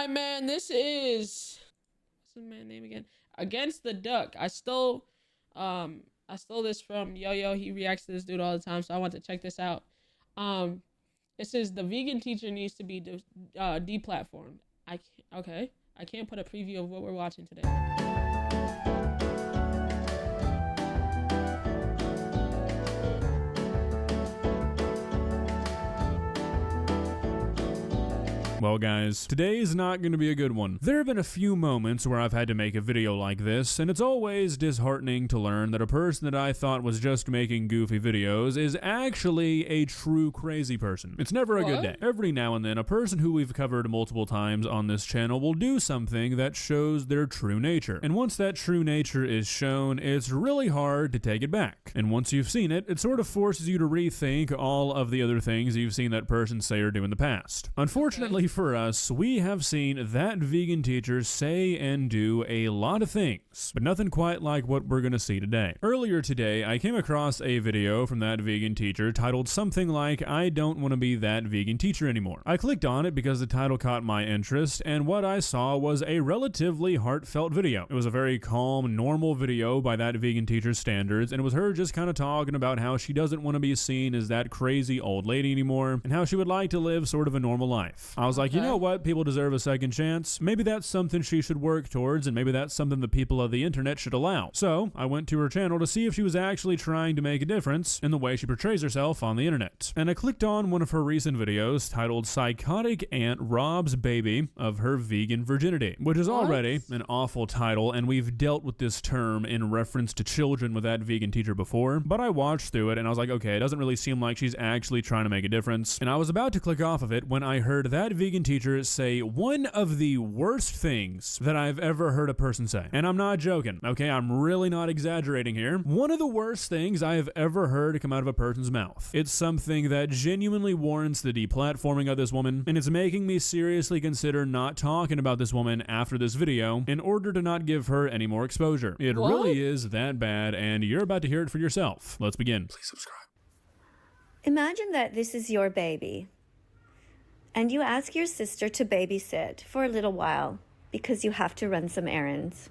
Alright, man, this is... What's the man's name again? Against the Duck. I stole this from Yo-Yo. He reacts to this dude all the time, so I want to check this out. It says the vegan teacher needs to be deplatformed. Okay. I can't put a preview of what we're watching today. Well guys, today's not going to be a good one. There have been a few moments where I've had to make a video like this, and it's always disheartening to learn that a person that I thought was just making goofy videos is actually a true crazy person. It's never a good day. Every now and then, a person who we've covered multiple times on this channel will do something that shows their true nature. And once that true nature is shown, it's really hard to take it back. And once you've seen it, it sort of forces you to rethink all of the other things you've seen that person say or do in the past. Unfortunately, for us, we have seen that vegan teacher say and do a lot of things, but nothing quite like what we're gonna see today. Earlier today, I came across a video from that vegan teacher titled something like, "I don't want to be that vegan teacher anymore." I clicked on it because the title caught my interest, and what I saw was a relatively heartfelt video. It was a very calm, normal video by that vegan teacher's standards, and it was her just kind of talking about how she doesn't want to be seen as that crazy old lady anymore, and how she would like to live sort of a normal life. I was like, you know what? People deserve a second chance. Maybe that's something she should work towards, and maybe that's something the people of the internet should allow. So I went to her channel to see if she was actually trying to make a difference in the way she portrays herself on the internet. And I clicked on one of her recent videos titled "Psychotic Aunt Robs Baby of Her Vegan Virginity," which is already an awful title, and we've dealt with this term in reference to children with that vegan teacher before, but I watched through it and I was like, okay, it doesn't really seem like she's actually trying to make a difference. And I was about to click off of it when I heard that vegan teacher say one of the worst things that I've ever heard a person say. And I'm not joking, okay? I'm really not exaggerating here. One of the worst things I have ever heard come out of a person's mouth. It's something that genuinely warrants the deplatforming of this woman, and it's making me seriously consider not talking about this woman after this video in order to not give her any more exposure. It really is that bad, and you're about to hear it for yourself. Let's begin. Please subscribe. Imagine that this is your baby, and you ask your sister to babysit for a little while because you have to run some errands.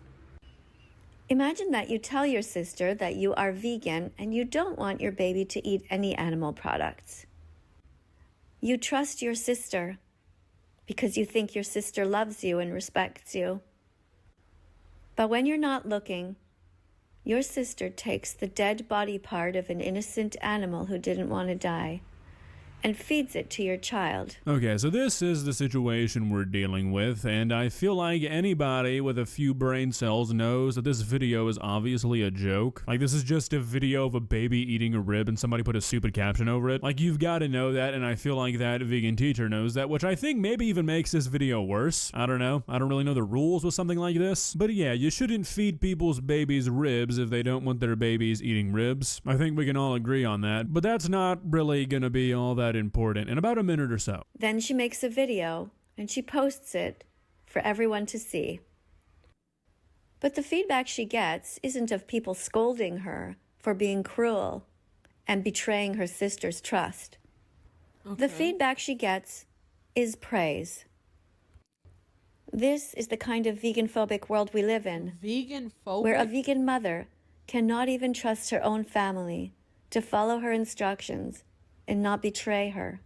Imagine that you tell your sister that you are vegan and you don't want your baby to eat any animal products. You trust your sister because you think your sister loves you and respects you. But when you're not looking, your sister takes the dead body part of an innocent animal who didn't want to die and feeds it to your child. Okay, so this is the situation we're dealing with, and I feel like anybody with a few brain cells knows that this video is obviously a joke. Like, this is just a video of a baby eating a rib and somebody put a stupid caption over it. Like, you've got to know that, and I feel like that vegan teacher knows that, which I think maybe even makes this video worse. I don't know. I don't really know the rules with something like this. But yeah, you shouldn't feed people's babies ribs if they don't want their babies eating ribs. I think we can all agree on that, but that's not really gonna be all that important in about a minute or so. Then she makes a video and she posts it for everyone to see. But the feedback she gets isn't of people scolding her for being cruel and betraying her sister's trust. The feedback she gets is praise. This is the kind of vegan-phobic world we live in. Vegan-phobic? Where a vegan mother cannot even trust her own family to follow her instructions and not betray her.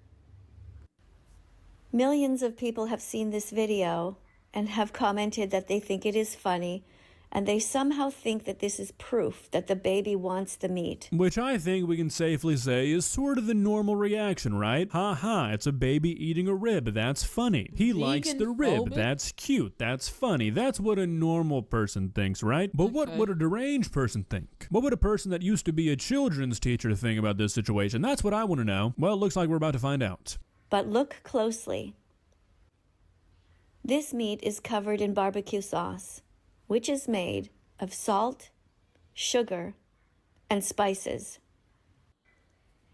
Millions of people have seen this video and have commented that they think it is funny, and they somehow think that this is proof that the baby wants the meat. Which I think we can safely say is sort of the normal reaction, right? Ha, it's a baby eating a rib, that's funny. He likes the rib, that's cute, that's funny. That's what a normal person thinks, right? But what would a deranged person think? What would a person that used to be a children's teacher think about this situation? That's what I want to know. Well, it looks like we're about to find out. But look closely. This meat is covered in barbecue sauce, which is made of salt, sugar, and spices.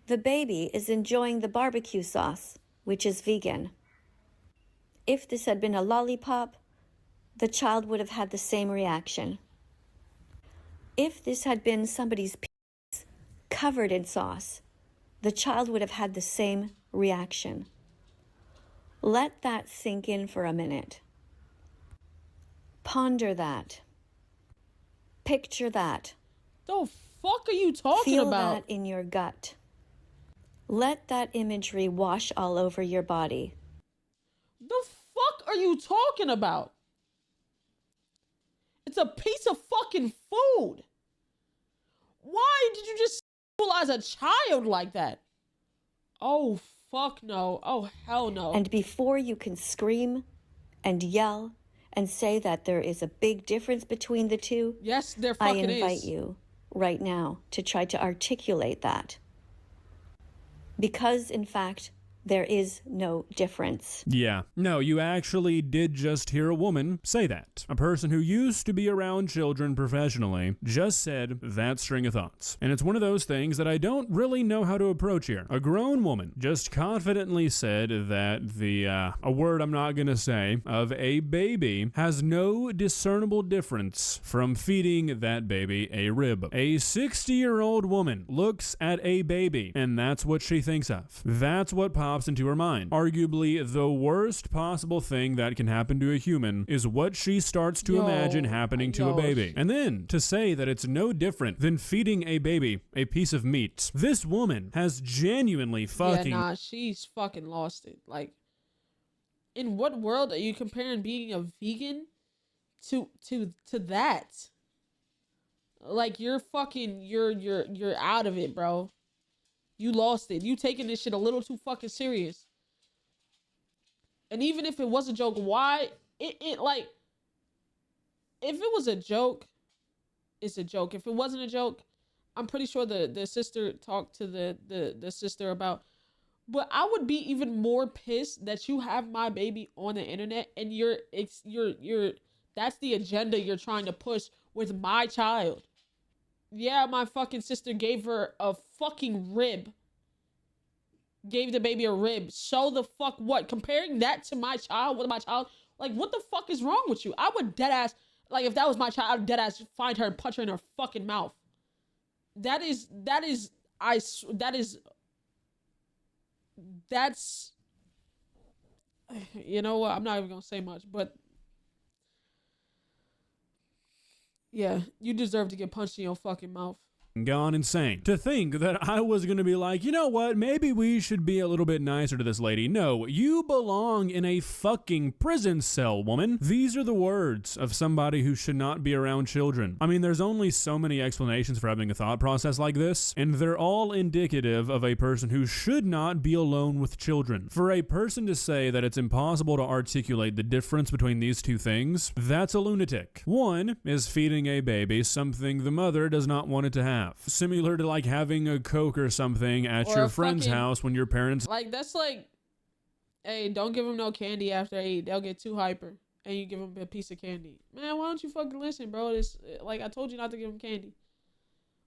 The baby is enjoying the barbecue sauce, which is vegan. If this had been a lollipop, the child would have had the same reaction. If this had been somebody's penis covered in sauce, the child would have had the same reaction. Let that sink in for a minute. Ponder that. Picture that. The fuck are you talking Feel about? that in your gut. Let that imagery wash all over your body. The fuck are you talking about? It's a piece of fucking food. Why did you just sexualize a child like that? Oh, fuck no. Oh, hell no. And before you can scream and yell and say that there is a big difference between the two, yes, there I fucking invite is. you right now to try to articulate that. Because, in fact, there is no difference. Yeah. No, you actually did just hear a woman say that. A person who used to be around children professionally just said that string of thoughts. And it's one of those things that I don't really know how to approach here. A grown woman just confidently said that a word I'm not gonna say, of a baby has no discernible difference from feeding that baby a rib. A 60-year-old woman looks at a baby and that's what she thinks of. That's what pops into her mind. Arguably, the worst possible thing that can happen to a human is what she starts to imagine happening to a baby. And then to say that it's no different than feeding a baby a piece of meat. This woman has genuinely fucking... Yeah, nah, she's fucking lost it. Like, in what world are you comparing being a vegan to that? Like, you're out of it, bro. You lost it. You taking this shit a little too fucking serious. And even if it was a joke, why like, if it was a joke, it's a joke. If it wasn't a joke, I'm pretty sure the sister talked to the sister about. But I would be even more pissed that you have my baby on the internet and you're that's the agenda you're trying to push with my child. Yeah, my fucking sister gave her a fucking rib. Gave the baby a rib. So the fuck what? Comparing that to my child, with my child, like, what the fuck is wrong with you? I would deadass, like, if that was my child, I would deadass find her and punch her in her fucking mouth. That's, you know what? I'm not even gonna say much, but yeah, you deserve to get punched in your fucking mouth. Gone insane. To think that I was gonna be like, you know what, maybe we should be a little bit nicer to this lady. No, you belong in a fucking prison cell, woman. These are the words of somebody who should not be around children. I mean, there's only so many explanations for having a thought process like this, and they're all indicative of a person who should not be alone with children. For a person to say that it's impossible to articulate the difference between these two things, that's a lunatic. One is feeding a baby something the mother does not want it to have. Similar to like having a Coke or something at your friend's house when your parents... Like, that's like, hey, don't give them no candy after they eat. They'll get too hyper. And you give them a piece of candy. Man, why don't you fucking listen, bro? It's, like, I told you not to give them candy.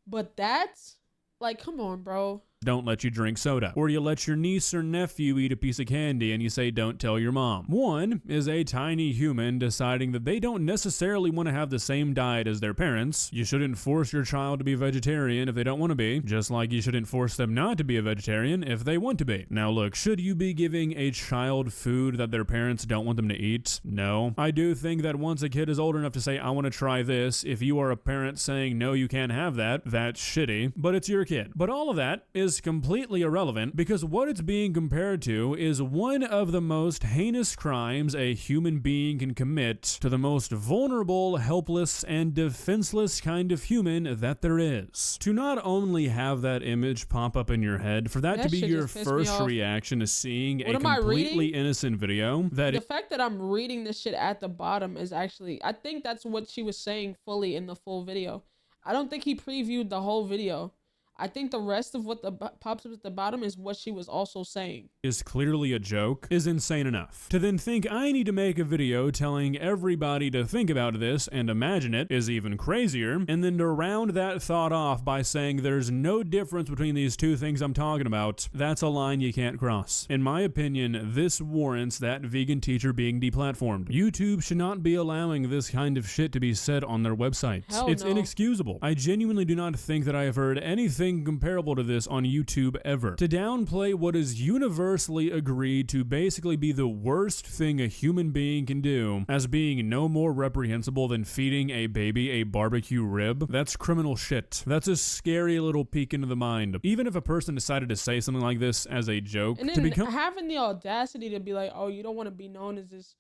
But that's, like, come on, bro. Don't let you drink soda. Or you let your niece or nephew eat a piece of candy and you say don't tell your mom. One is a tiny human deciding that they don't necessarily want to have the same diet as their parents. You shouldn't force your child to be vegetarian if they don't want to be, just like you shouldn't force them not to be a vegetarian if they want to be. Now look, should you be giving a child food that their parents don't want them to eat? No. I do think that once a kid is old enough to say, I want to try this, if you are a parent saying, no, you can't have that, that's shitty, but it's your kid. But all of that is completely irrelevant because what it's being compared to is one of the most heinous crimes a human being can commit to the most vulnerable, helpless, and defenseless kind of human that there is. To not only have that image pop up in your head, for that to be your first reaction to seeing a completely innocent video, the fact that I'm reading this shit at the bottom is actually, I think that's what she was saying fully in the full video. I don't think he previewed the whole video. I think the rest of what pops up at the bottom is what she was also saying. Is clearly a joke is insane enough. To then think I need to make a video telling everybody to think about this and imagine it is even crazier, and then to round that thought off by saying there's no difference between these two things I'm talking about, that's a line you can't cross. In my opinion, this warrants that vegan teacher being deplatformed. YouTube should not be allowing this kind of shit to be said on their website. It's inexcusable. I genuinely do not think that I have heard anything anything comparable to this on YouTube ever. To downplay what is universally agreed to basically be the worst thing a human being can do as being no more reprehensible than feeding a baby a barbecue rib, that's criminal shit. That's a scary little peek into the mind. Even if a person decided to say something like this as a joke, and then having the audacity to be like, oh, you don't want to be known as this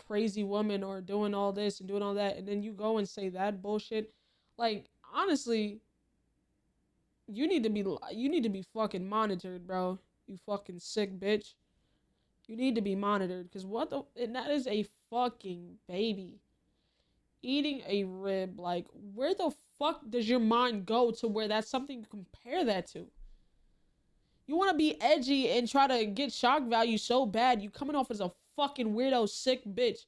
crazy woman or doing all this and doing all that, and then you go and say that bullshit, like, honestly, you need to be fucking monitored, bro. You fucking sick bitch. You need to be monitored, because that is a fucking baby eating a rib. Like, where the fuck does your mind go to where that's something to compare that to? You want to be edgy and try to get shock value so bad, you coming off as a fucking weirdo sick bitch,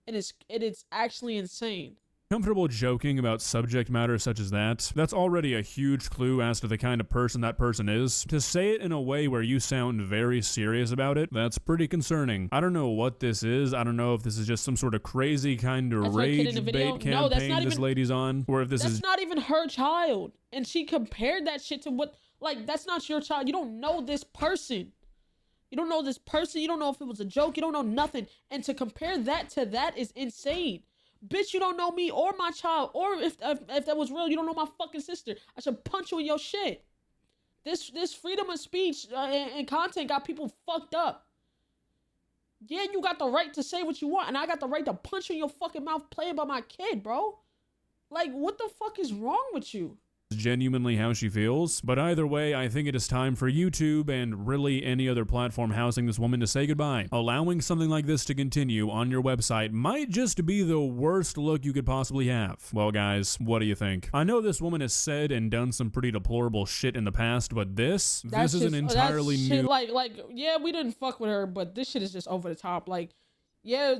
and it's actually insane. Comfortable joking about subject matter such as that's already a huge clue as to the kind of person that person is. To say it in a way where you sound very serious about it, that's pretty concerning. I don't know what this is. I don't know if this is just some sort of crazy kind of rage bait campaign this lady's on, or if that's not even her child, and she compared that shit to what, like, that's not your child. You don't know this person. You don't know this person. You don't know if it was a joke. You don't know nothing. And to compare that to that is insane. Bitch, you don't know me or my child, or if that was real, you don't know my fucking sister. I should punch you in your shit. This freedom of speech and content got people fucked up. Yeah, you got the right to say what you want, and I got the right to punch you in your fucking mouth playing by my kid, bro. Like, what the fuck is wrong with you? Genuinely how she feels, but either way, I think it is time for YouTube and really any other platform housing this woman to say goodbye. Allowing something like this to continue on your website might just be the worst look you could possibly have. Well, guys, what do you think? I know this woman has said and done some pretty deplorable shit in the past, but this is an entirely new... Like, yeah, we didn't fuck with her, but this shit is just over the top. Like, yeah,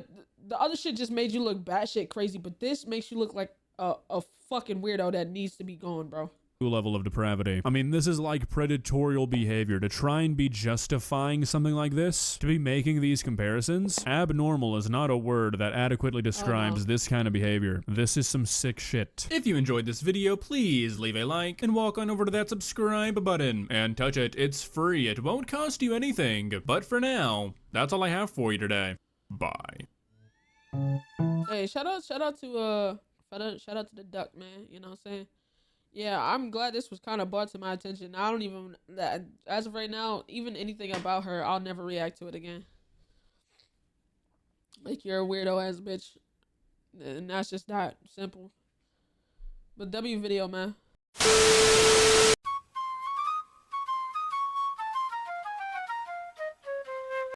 the other shit just made you look batshit crazy, but this makes you look like a fucking weirdo that needs to be gone, bro. Level of depravity. I mean, this is like predatorial behavior. To try and be justifying something like this, to be making these comparisons, abnormal is not a word that adequately describes this kind of behavior. This is some sick shit. If you enjoyed this video, please leave a like and walk on over to that subscribe button and touch it. It's free. It won't cost you anything. But for now, that's all I have for you today. Bye. Hey, shout out to the duck, man. You know what I'm saying? Yeah, I'm glad this was kind of brought to my attention. I don't even, as of right now, even anything about her, I'll never react to it again. Like, you're a weirdo ass bitch. And that's just that simple. But W video, man.